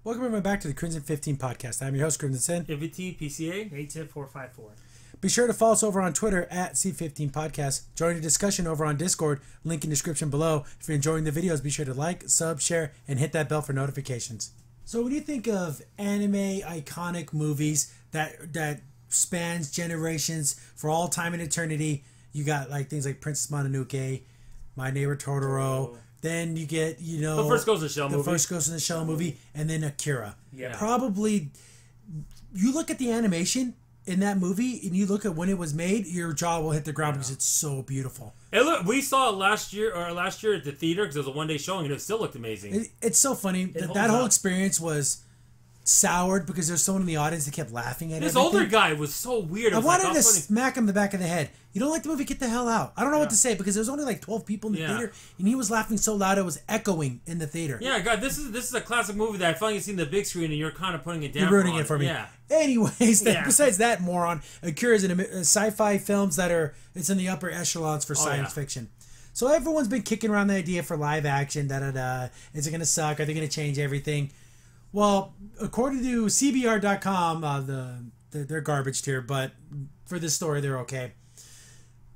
Welcome everyone back to the Crimson 15 podcast. I'm your host, Crimson Sin. MVT, PCA, ATIP454. Be sure to follow us over on Twitter at C15 Podcast. Join the discussion over on Discord. Link in the description below. If you're enjoying the videos, be sure to like, sub, share, and hit that bell for notifications. So when you think of anime iconic movies that spans generations for all time and eternity, you got like things like Princess Mononoke, My Neighbor Totoro. Then you get, the first Ghost in the Shell movie. The first Ghost in the Shell movie, and then Akira. Yeah. Probably, you look at the animation in that movie, and you look at when it was made, your jaw will hit the ground because it's so beautiful. Hey, look, we saw it last year at the theater because it was a one-day showing, and it still looked amazing. It's so funny. That whole experience was soured because there's someone in the audience that kept laughing at it. This older guy was so weird. I wanted to smack him in the back of the head. You don't like the movie? Get the hell out. I don't know what to say because there was only like 12 people in the theater, and he was laughing so loud it was echoing in the theater. Yeah, God, this is a classic movie that I finally seen the big screen, and you're kind of putting it down. You're ruining it for me. Yeah. Anyways, besides that moron, Akira is in sci-fi films it's in the upper echelons for science fiction. So everyone's been kicking around the idea for live action. Is it going to suck? Are they going to change everything? Well, according to CBR.com, they're garbage tier, but for this story, they're okay.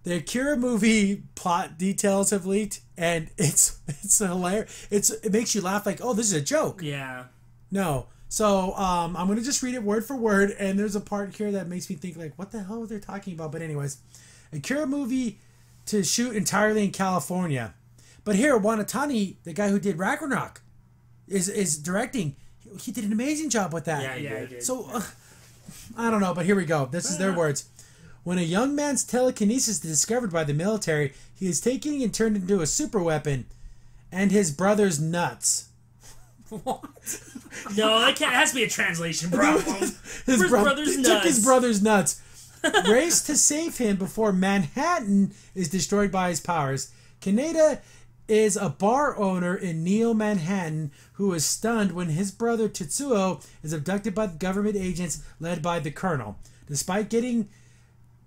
The Akira movie plot details have leaked, and it's hilarious. It makes you laugh like, oh, this is a joke. Yeah. No. So I'm going to just read it word for word, and there's a part here that makes me think, like, what the hell are they talking about? But anyways, Akira movie to shoot entirely in California. But here, Wanatani, the guy who did Ragnarok, is directing. He did an amazing job with that. Yeah, he did. So, I don't know, but here we go. This is their words. When a young man's telekinesis is discovered by the military, he is taken and turned into a super weapon, and his brother's nuts. What? No, that has to be a translation problem. His brother's nuts. Took his brother's nuts. Race to save him before Manhattan is destroyed by his powers. Kaneda is a bar owner in Neo Manhattan who is stunned when his brother Tetsuo is abducted by government agents led by the Colonel. Despite getting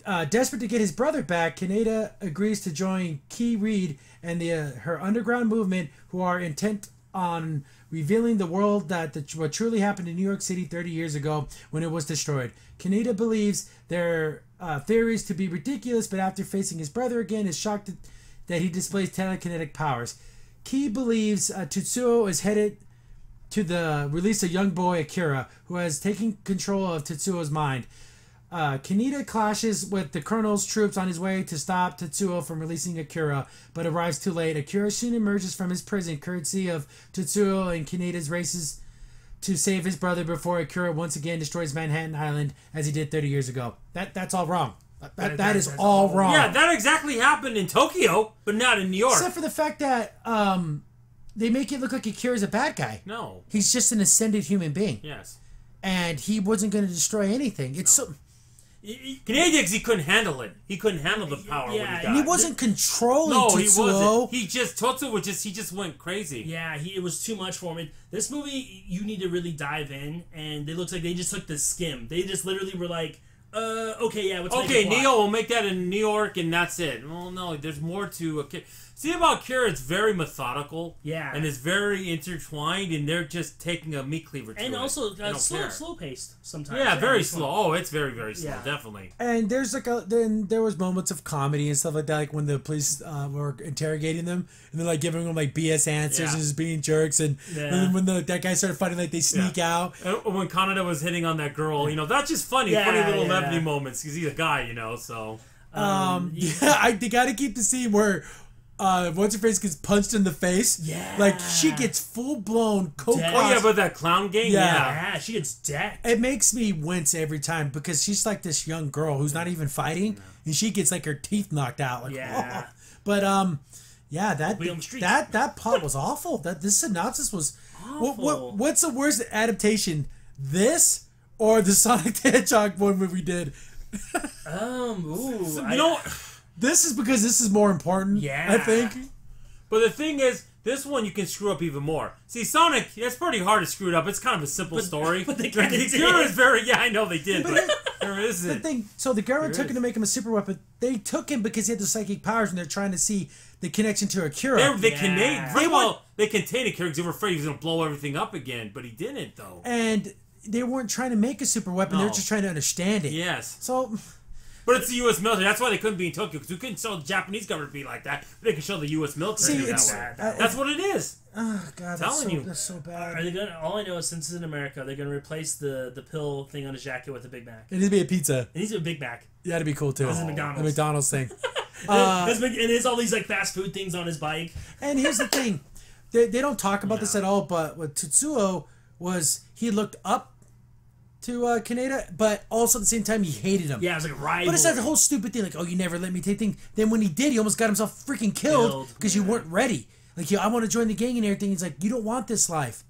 desperate to get his brother back, Kaneda agrees to join Key Reed and her underground movement, who are intent on revealing the world what truly happened in New York City 30 years ago when it was destroyed. Kaneda believes their theories to be ridiculous, but after facing his brother again, is shocked that he displays telekinetic powers. Key believes Tetsuo is headed to the release of young boy Akira, who has taken control of Tetsuo's mind. Kaneda clashes with the Colonel's troops on his way to stop Tetsuo from releasing Akira, but arrives too late. Akira soon emerges from his prison, courtesy of Tetsuo, and Kaneda's races to save his brother before Akira once again destroys Manhattan Island as he did 30 years ago. That's all wrong. That is all wrong. Yeah, that exactly happened in Tokyo, but not in New York. Except for the fact that they make it look like Akira's a bad guy. No. He's just an ascended human being. Yes. And he wasn't going to destroy anything. It's so... Canadians, he couldn't handle it. He couldn't handle the power when he got. And he wasn't controlling Tetsuo. No, he wasn't. He just went crazy. Yeah, it was too much for him. This movie, you need to really dive in, and it looks like they just took the skim. They just literally were like, okay, yeah, what's Neo will make that in New York, and that's it. Well, no, there's more to Akira. See, about Akira, it's very methodical. Yeah. And it's very intertwined, and they're just taking a meat cleaver to it. And also slow paced sometimes. Yeah, very slow. Oh, it's very, very slow, definitely. And there's then there was moments of comedy and stuff like that, like when the police were interrogating them, and they're like giving them like BS answers and just being jerks, and when that guy started fighting, like they sneak out. And when Kaneda was hitting on that girl, that's just funny little levity moments, because he's a guy, so. They got to keep the scene where what's her face gets punched in the face. Yeah. Like she gets full blown coke. Oh yeah, but that clown gang. Yeah, she gets decked. It makes me wince every time because she's like this young girl who's not even fighting, and she gets like her teeth knocked out. Like, oh. But that plot was awful. This synopsis was awful. What's the worst adaptation? This or the Sonic the Hedgehog one movie did? This is because this is more important, I think. But the thing is, this one you can screw up even more. See, Sonic, it's pretty hard to screw it up. It's kind of a simple story. But they kind of did. Is very, I know they did. But There isn't. The thing, so the government There took is. him to make him a super weapon. They took him because he had the psychic powers, and they're trying to see the connection to Akira. They Yeah. contained. First of all, they contained Akira because they were afraid he was going to blow everything up again, but he didn't though. And they weren't trying to make a super weapon. They were No. just trying to understand it. Yes. So, But it's the U.S. military. That's why they couldn't be in Tokyo, because we couldn't show the Japanese government be like that. But they could show the U.S. military see, that it's way. that- That's what it is. oh god, Telling you. that's so Are bad. they gonna? All I know is since it's in America, they're gonna replace the pill thing on his jacket with a Big Mac. It needs to be a pizza. It needs to be a Big Mac. Yeah, that'd be cool too. This is The McDonald's. McDonald's thing. And it's all these like fast food things on his bike. And here's the thing, they don't talk about this at all. But what Tetsuo was, he looked up to Kaneda, but also at the same time he hated him. Yeah, it was like a rival. But it's that whole stupid thing, like, oh, you never let me take things. Then when he did, he almost got himself freaking killed because you weren't ready. Like, I want to join the gang and everything. He's like, you don't want this life.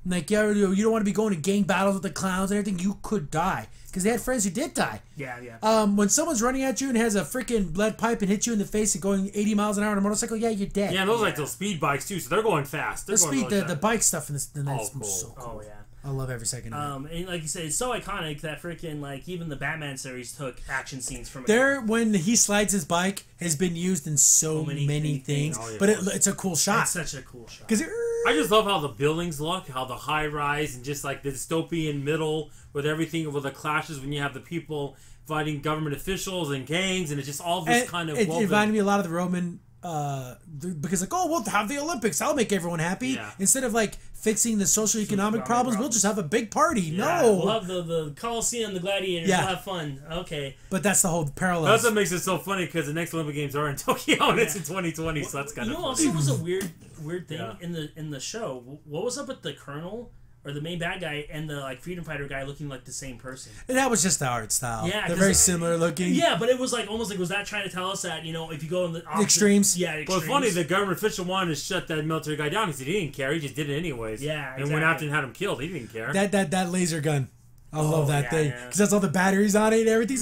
And like, yeah, you don't want to be going to gang battles with the clowns and everything. You could die. Because they had friends who did die. Yeah. When someone's running at you and has a freaking lead pipe and hits you in the face and going 80 miles an hour on a motorcycle, yeah, you're dead. Yeah, and those are like those speed bikes too, so they're going fast. They're The going speed, really the fast. bike stuff in this, that's cool. so cool. Oh yeah. I love every second of it. And like you said, it's so iconic that freaking like even the Batman series took action scenes from it. There, when he slides his bike, has been used in so many many things, things. Oh, yeah. but it's a cool shot. It's such a cool shot. Because I just love how the buildings look, how the high rise and just like the dystopian middle with everything, with the clashes when you have the people fighting government officials and gangs, and it's just all this kind of. It woven. reminded me a lot of the Roman, because like, oh, we'll have the Olympics, I'll make everyone happy. Yeah. Instead of like fixing the socioeconomic problems, we'll just have a big party. Yeah, No, we'll have the Coliseum, the Gladiators. Yeah. We'll have fun. Okay. but that's the whole parallel. That's what makes it so funny, because the next Olympic Games are in Tokyo and it's in 2020, so that's kind You of know, funny. also was a weird thing Yeah. in the show. What was up with the Colonel or the main bad guy and the like freedom fighter guy looking like the same person? And that was just the art style. Yeah, they're 'cause very it- similar looking. Yeah, but it was like almost like, was that trying to tell us that, you know, if you go in the opposite, extremes? Yeah, Well, extremes. it's funny, the government official wanted to shut that military guy down. He said he didn't care, he just did it anyways. Yeah, And went after and had him killed. He didn't care. That laser gun. I love that yeah, thing yeah. because that's all the batteries on it and everything.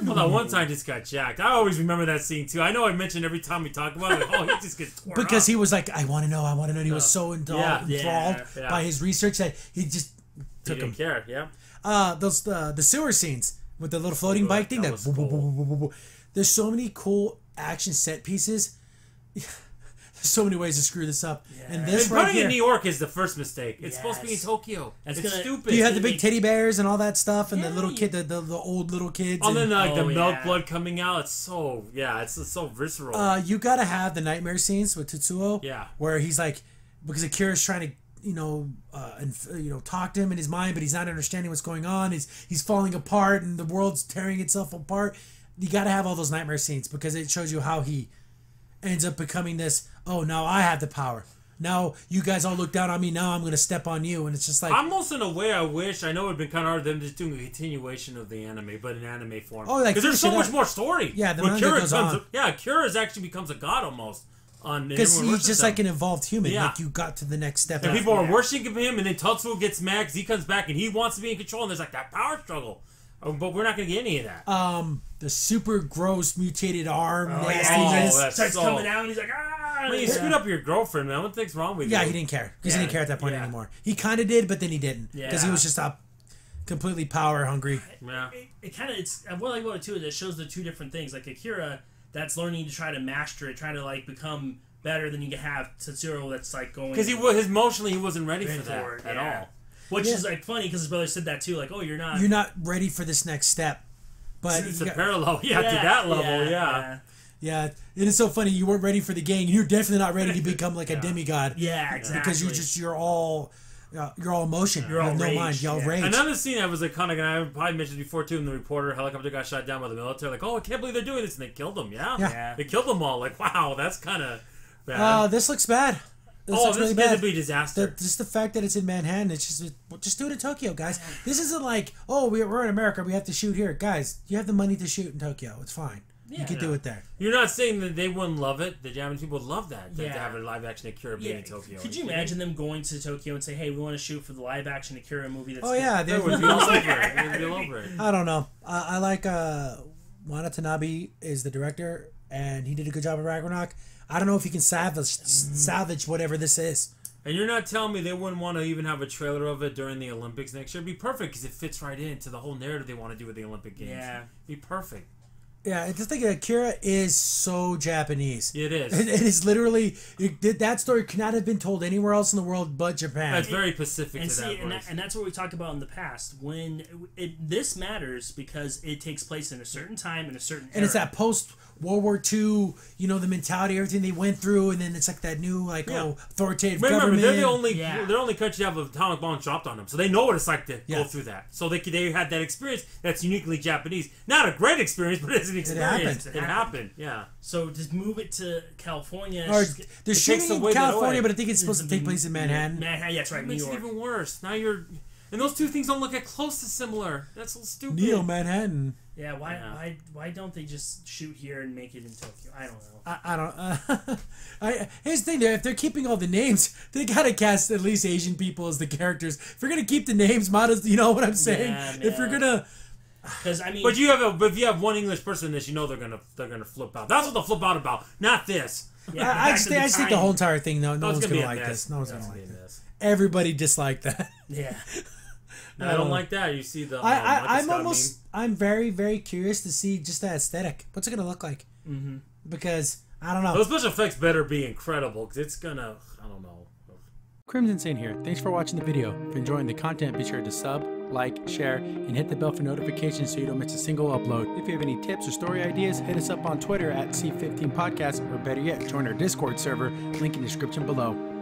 Well, that one time just got jacked. I always remember that scene too. I know I mentioned every time we talk about it, like, oh, he just gets torn Because up. he was like, I want to know. And he was so enthralled yeah. by his research that he just He took him. didn't care, yeah. The sewer scenes with the little floating bike thing. that That was cool. There's so many cool action set pieces. There's so many ways to screw this up. And And this right putting it here. in New York is the first mistake. It's supposed to be in Yes. Tokyo. That's It's gonna- stupid. You had the big teddy bears and all that stuff, and the Yeah, little you- kid, the old little kids. And then like the Oh, milk yeah. blood coming out. It's so it's so visceral. You gotta have the nightmare scenes with Tetsuo. Yeah. Where he's like, because Akira's trying to, talk to him in his mind, but he's not understanding what's going on. He's falling apart, and the world's tearing itself apart. You gotta have all those nightmare scenes because it shows you how he ends up becoming this. Oh, now I have the power. Now you guys all look down on me. Now I'm gonna step on you, and it's just like, Almost in a way, I wish. I know it'd been kind of hard them just doing a continuation of the anime, but in anime form. Oh, like, because there's so finish it much up. more story. Yeah, the When manga Kira goes comes, on. yeah, Kira's actually becomes a god almost. because he's just like an evolved human. Yeah. Like you got to the next step. And after people are that. worshiping him, and then Tetsuo gets mad because he comes back and he wants to be in control, and there's like that power struggle. But we're not going to get any of that. The super gross mutated arm nastiness. Oh, that's starts so- coming out and he's like, ah! I mean, you screwed up your girlfriend, man. What the heck's wrong with you? Yeah, he didn't care. Because he didn't care at that point Yeah. anymore. He kind of did, but then he didn't. Because he Yeah. was just up completely power hungry. Yeah. It kind of, it's, what I like about it too is it shows the two different things. Like Akira, that's learning to try to master it, trying to like become better than you can have Tetsuo that's like going. Because emotionally, he wasn't ready for that forward, at yeah. all. Which Yeah. is like funny because his brother said that too. Like, oh, you're not. You're not ready for this next step. But It's you a got- parallel, to that level, yeah, it is so funny. You weren't ready for the gang. You're definitely not ready to become like a demigod. Yeah, exactly. Because you're all emotion. You're You all have no rage, mind. You're all yeah. rage. Another scene that was iconic, and I probably mentioned before too, in the reporter helicopter got shot down by the military. Like, oh, I can't believe they're doing this, and they killed them. Yeah, Yeah. they killed them all. Like, wow, that's kind of bad. This looks bad. This oh, looks this really is going bad. to be a disaster. Just the fact that it's in Manhattan, it's just do it in Tokyo, guys. This isn't like, oh, we're in America, we have to shoot here, guys. You have the money to shoot in Tokyo. It's fine. You can do it there. You're not saying that they wouldn't love it. The Japanese people would love that. To Yeah. have a live action Akira being in Tokyo. Could you imagine them going to Tokyo and say, "Hey, we want to shoot for the live action Akira movie"? That's Oh yeah, They they would be all over it. They would be all over it. I don't know. I like Watanabe is the director, and he did a good job of Ragnarok. I don't know if he can salvage whatever this is. And you're not telling me they wouldn't want to even have a trailer of it during the Olympics next year? It'd be perfect because it fits right into the whole narrative they want to do with the Olympic Games. Yeah. It'd be perfect. Yeah, I just think Akira is so Japanese. It is. It is literally that story could not have been told anywhere else in the world but Japan. That's very Pacific and to see, that, and that's what we talked about in the past. When this matters because it takes place in a certain time in a certain era. And it's that post World War II, you know, the mentality, everything they went through, and then it's like that new authoritative government. Remember, they're the only country to have an atomic bomb dropped on them, so they know what it's like to go through that. So they had that experience that's uniquely Japanese. Not a great experience, but it's an experience. It happened. Yeah. So just move it to California. Or they're shooting in California, but I think it's supposed to take place in Manhattan. Manhattan, yes, right. It makes it even worse. Now and those two things don't look at close to similar. That's so stupid. Neo Manhattan. Yeah, why don't they just shoot here and make it in Tokyo? I don't know. I don't. Here's the thing: there, if they're keeping all the names, they gotta cast at least Asian people as the characters. If we're gonna keep the names, modest, you know what I'm saying? Yeah, if we're gonna, because I mean, but if you have one English person in this, you know they're gonna flip out. That's what they'll flip out about, not this. Yeah, I think the whole entire thing. No one's gonna like this. No one's gonna like this. Everybody disliked that. Yeah. No, I don't like that. You see the. I'm very, very curious to see just that aesthetic. What's it gonna look like? Mm-hmm. Because I don't know. Those special effects better be incredible because it's gonna. I don't know. Crimson Saint here. Thanks for watching the video. If you're enjoying the content, be sure to sub, like, share, and hit the bell for notifications so you don't miss a single upload. If you have any tips or story ideas, hit us up on Twitter at C15Podcast, or better yet, join our Discord server. Link in the description below.